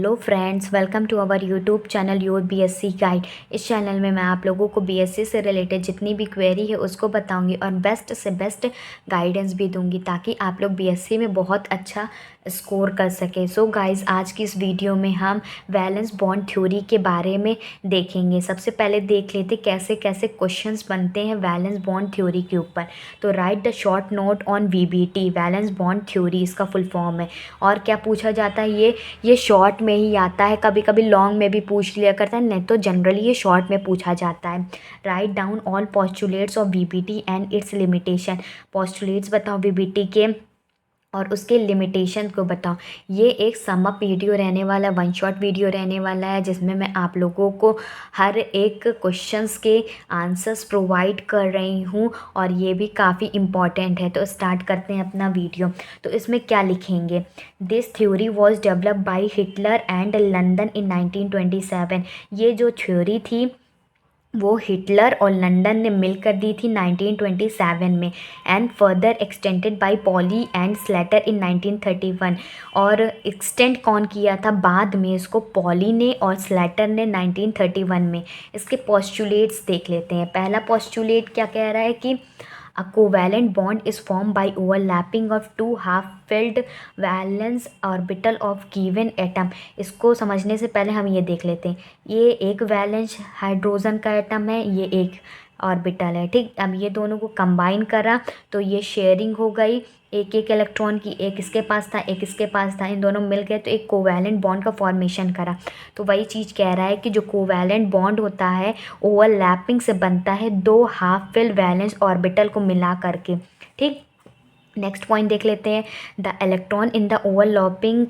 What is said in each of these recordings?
Hello friends, welcome to our YouTube channel your BSc guide. इस channel में मैं आप लोगों को बीएससी से रिलेटेड जितनी भी क्वेरी है उसको बताऊंगी और बेस्ट से बेस्ट गाइडेंस भी दूंगी ताकि आप लोग बीएससी में बहुत अच्छा स्कोर कर सकें। सो गाइस, आज की इस वीडियो में हम वैलेंस बॉन्ड थ्योरी के बारे में देखेंगे। सबसे पहले देख लेते कैसे कैसे क्वेश्चंस बनते हैं वैलेंस बॉन्ड थ्योरी के ऊपर। तो right the short note on VBT, valence bond theory इसका फुल फॉर्म है। और क्या पूछा जाता है, ये शॉर्ट में ही आता है, कभी कभी लॉन्ग में भी पूछ लिया करता है, नहीं तो जनरली ये शॉर्ट में पूछा जाता है। Write down all postulates of VBT and it's limitation, postulates बताओ वीबीटी के और उसके लिमिटेशन को बताओ। ये एक सम अप वीडियो रहने वाला, वन शॉट वीडियो रहने वाला है जिसमें मैं आप लोगों को हर एक क्वेश्चंस के आंसर्स प्रोवाइड कर रही हूँ और ये भी काफ़ी इम्पॉर्टेंट है। तो स्टार्ट करते हैं अपना वीडियो। तो इसमें क्या लिखेंगे, this theory was developed by Hitler and London इन 1927। ये जो थ्योरी थी वो हिटलर और लंदन ने मिलकर दी थी 1927 में, and further extended by Pauli and Slater in 1931। और एक्सटेंड कौन किया था बाद में, इसको पॉली ने और स्लेटर ने 1931 में। इसके पोस्टुलेट्स देख लेते हैं। पहला पोस्टुलेट क्या कह रहा है कि a covalent bond is formed by overlapping of two half-filled valence orbital of given atom। इसको समझने से पहले हम ये देख लेते हैं, ये एक वैलेंस हाइड्रोजन का एटम है, ये एक ऑर्बिटल है। ठीक, अब ये दोनों को कंबाइन करा तो ये शेयरिंग हो गई, एक एक इलेक्ट्रॉन की, एक इसके पास था एक इसके पास था, इन दोनों मिल गए तो एक कोवैलेंट बॉन्ड का फॉर्मेशन करा। तो वही चीज़ कह रहा है कि जो कोवैलेंट बॉन्ड होता है ओवरलैपिंग से बनता है दो हाफ फिल वैलेंस ऑर्बिटल को मिला करके। ठीक, नेक्स्ट पॉइंट देख लेते हैं, the electron in the overlapping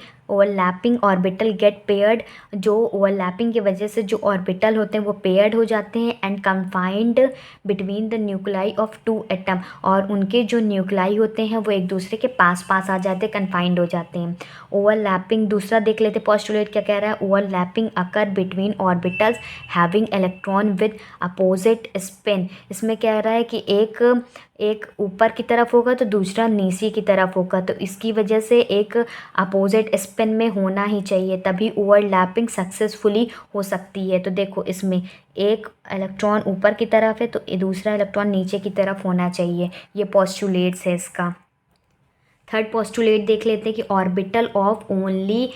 orbital get paired. जो ओवरलैपिंग की वजह से जो ऑर्बिटल होते हैं वो पेयर्ड हो जाते हैं, and confined between the nuclei of two atom, और उनके जो न्यूक्लाई होते हैं वो एक दूसरे के पास पास आ जाते हैं, कन्फाइंड हो जाते हैं। ओवरलैपिंग दूसरा देख लेते हैं, पोस्टुलेट क्या कह रहा है, overlapping occur between orbitals having electron with opposite spin. इसमें कह रहा है कि एक ऊपर की तरफ होगा तो दूसरा नीचे की तरफ होगा, तो इसकी वजह से एक अपोजिट स्पिन में होना ही चाहिए, तभी ओवरलैपिंग सक्सेसफुली हो सकती है। तो देखो इसमें एक इलेक्ट्रॉन ऊपर की तरफ है तो दूसरा इलेक्ट्रॉन नीचे की तरफ होना चाहिए। ये पोस्टुलेट्स है इसका। थर्ड पोस्टुलेट देख लेते हैं कि orbital of only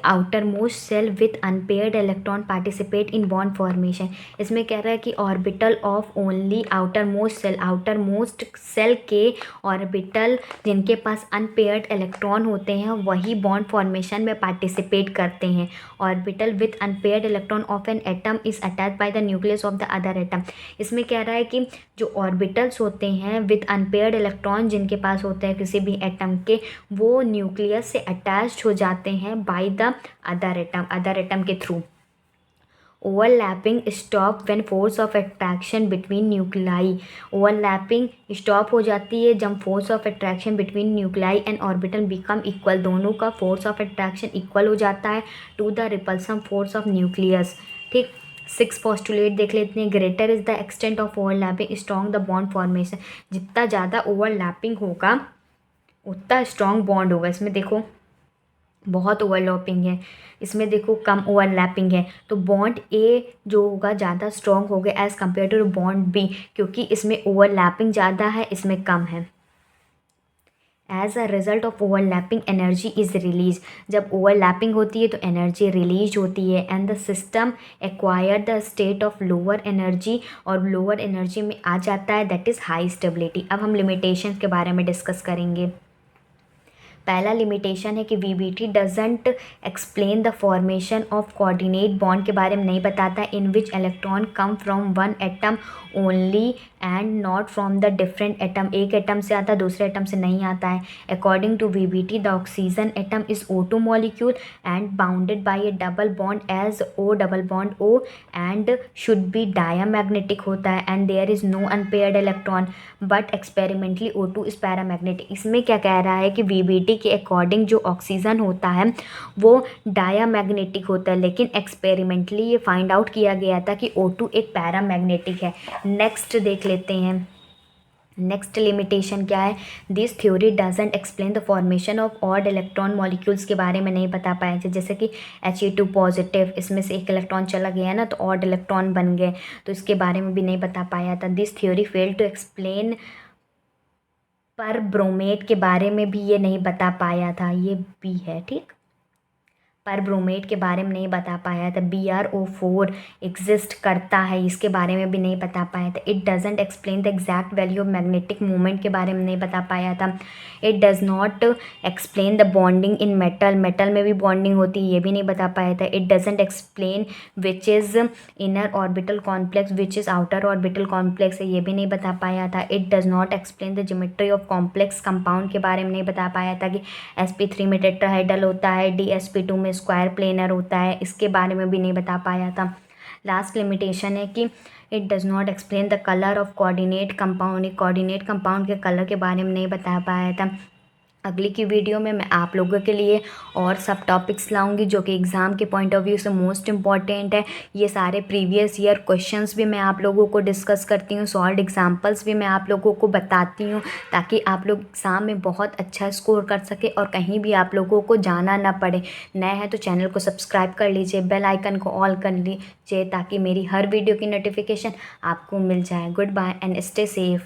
outer most shell with unpaired electron participate in bond formation. इसमें कह रहा है कि orbital of only outer most shell के ऑर्बिटल जिनके पास अनपेयर्ड इलेक्ट्रॉन होते हैं वही बॉन्ड फॉर्मेशन में पार्टिसिपेट करते हैं। Orbital with unpaired electron of an atom is attached by the nucleus of the other atom. इसमें कह रहा है कि जो ऑर्बिटल्स होते हैं विथ अनपेयर्ड इलेक्ट्रॉन जिनके पास होते हैं किसी भी एटम के, वो न्यूक्लियस से अटैच्ड हो जाते हैं बाय द अदर एटम के थ्रू। Overlapping stop when force of attraction between nuclei. Overlapping stop हो जाती है जब force of attraction between nuclei and orbital become equal. दोनों का फोर्स ऑफ अट्रैक्शन इक्वल हो जाता है to the repulsion force of nucleus. ठीक, सिक्स पोस्टुलेट देख लेते हैं, greater is the extent of overlapping strong the bond formation. जितना ज़्यादा ओवरलैपिंग होगा उतना स्ट्रॉन्ग बॉन्ड होगा। इसमें देखो बहुत ओवरलैपिंग है, इसमें देखो कम ओवरलैपिंग है, तो बॉन्ड ए जो होगा ज़्यादा स्ट्रॉन्ग होगा as compare to bond B, क्योंकि इसमें ओवरलैपिंग ज़्यादा है, इसमें कम है। As a result of overlapping energy is release. जब ओवरलैपिंग होती है तो एनर्जी रिलीज होती है, and the system acquire the state of lower energy, और लोअर एनर्जी में आ जाता है दैट इज़ हाई स्टेबिलिटी। अब हम लिमिटेशन के बारे में डिस्कस करेंगे। पहला लिमिटेशन है कि VBT doesn't explain the formation of coordinate bond के बारे में नहीं बताता, in which electron come from one atom only and not from the different atom. एक एटम से आता है दूसरे एटम से नहीं आता है। According to VBT the oxygen atom is O2 molecule and bounded by a double bond as O double bond O, and should be diamagnetic होता है, and there is no unpaired electron but experimentally O2 is paramagnetic. इसमें क्या कह रहा है कि VBT के according जो ऑक्सीजन होता है वो डायामैग्नेटिक होता है, लेकिन एक्सपेरिमेंटली ये फाइंड आउट किया गया था कि O2 एक पैरामैग्नेटिक है। नेक्स्ट देख लेते हैं, नेक्स्ट लिमिटेशन क्या है, this theory doesn't explain the formation of odd electron molecules के बारे में नहीं बता पाए थे। जैसे कि He2 पॉजिटिव, इसमें से एक इलेक्ट्रॉन चला गया ना तो ऑड इलेक्ट्रॉन बन गए, तो इसके बारे में भी नहीं बता पाया था। This theory fail to explain पर ब्रोमेट के बारे में भी ये नहीं बता पाया था, ये भी है ठीक। पर ब्रोमेट के बारे में नहीं बता पाया था। BrO4 एग्जिस्ट करता है, इसके बारे में भी नहीं बता पाया था। It doesn't explain the exact value of magnetic moment के बारे में नहीं बता पाया था। It does not explain the bonding in metal, metal में भी बॉन्डिंग होती है, ये भी नहीं बता पाया था। It doesn't explain which is inner orbital complex which is outer orbital complex है, ये भी नहीं बता पाया था। It does not explain the geometry of complex compound के बारे में नहीं बता पाया था कि sp3 में टेट्राहेड्रल होता है, DsP2 में स्क्वायर प्लेनर होता है, इसके बारे में भी नहीं बता पाया था। लास्ट लिमिटेशन है कि it does not explain the colour of coordinate compound, coordinate compound के कलर के बारे में नहीं बता पाया था। अगली की वीडियो में मैं आप लोगों के लिए और सब टॉपिक्स लाऊंगी जो कि एग्ज़ाम के पॉइंट ऑफ व्यू से मोस्ट इम्पॉर्टेंट है। ये सारे प्रीवियस ईयर क्वेश्चंस भी मैं आप लोगों को डिस्कस करती हूँ, सॉल्व एग्जांपल्स भी मैं आप लोगों को बताती हूँ, ताकि आप लोग एग्ज़ाम में बहुत अच्छा स्कोर कर सके और कहीं भी आप लोगों को जाना ना पड़े। नए हैं तो चैनल को सब्सक्राइब कर लीजिए, बेल आइकन को ऑल कर लीजिए, ताकि मेरी हर वीडियो की नोटिफिकेशन आपको मिल जाए। Good bye and stay safe.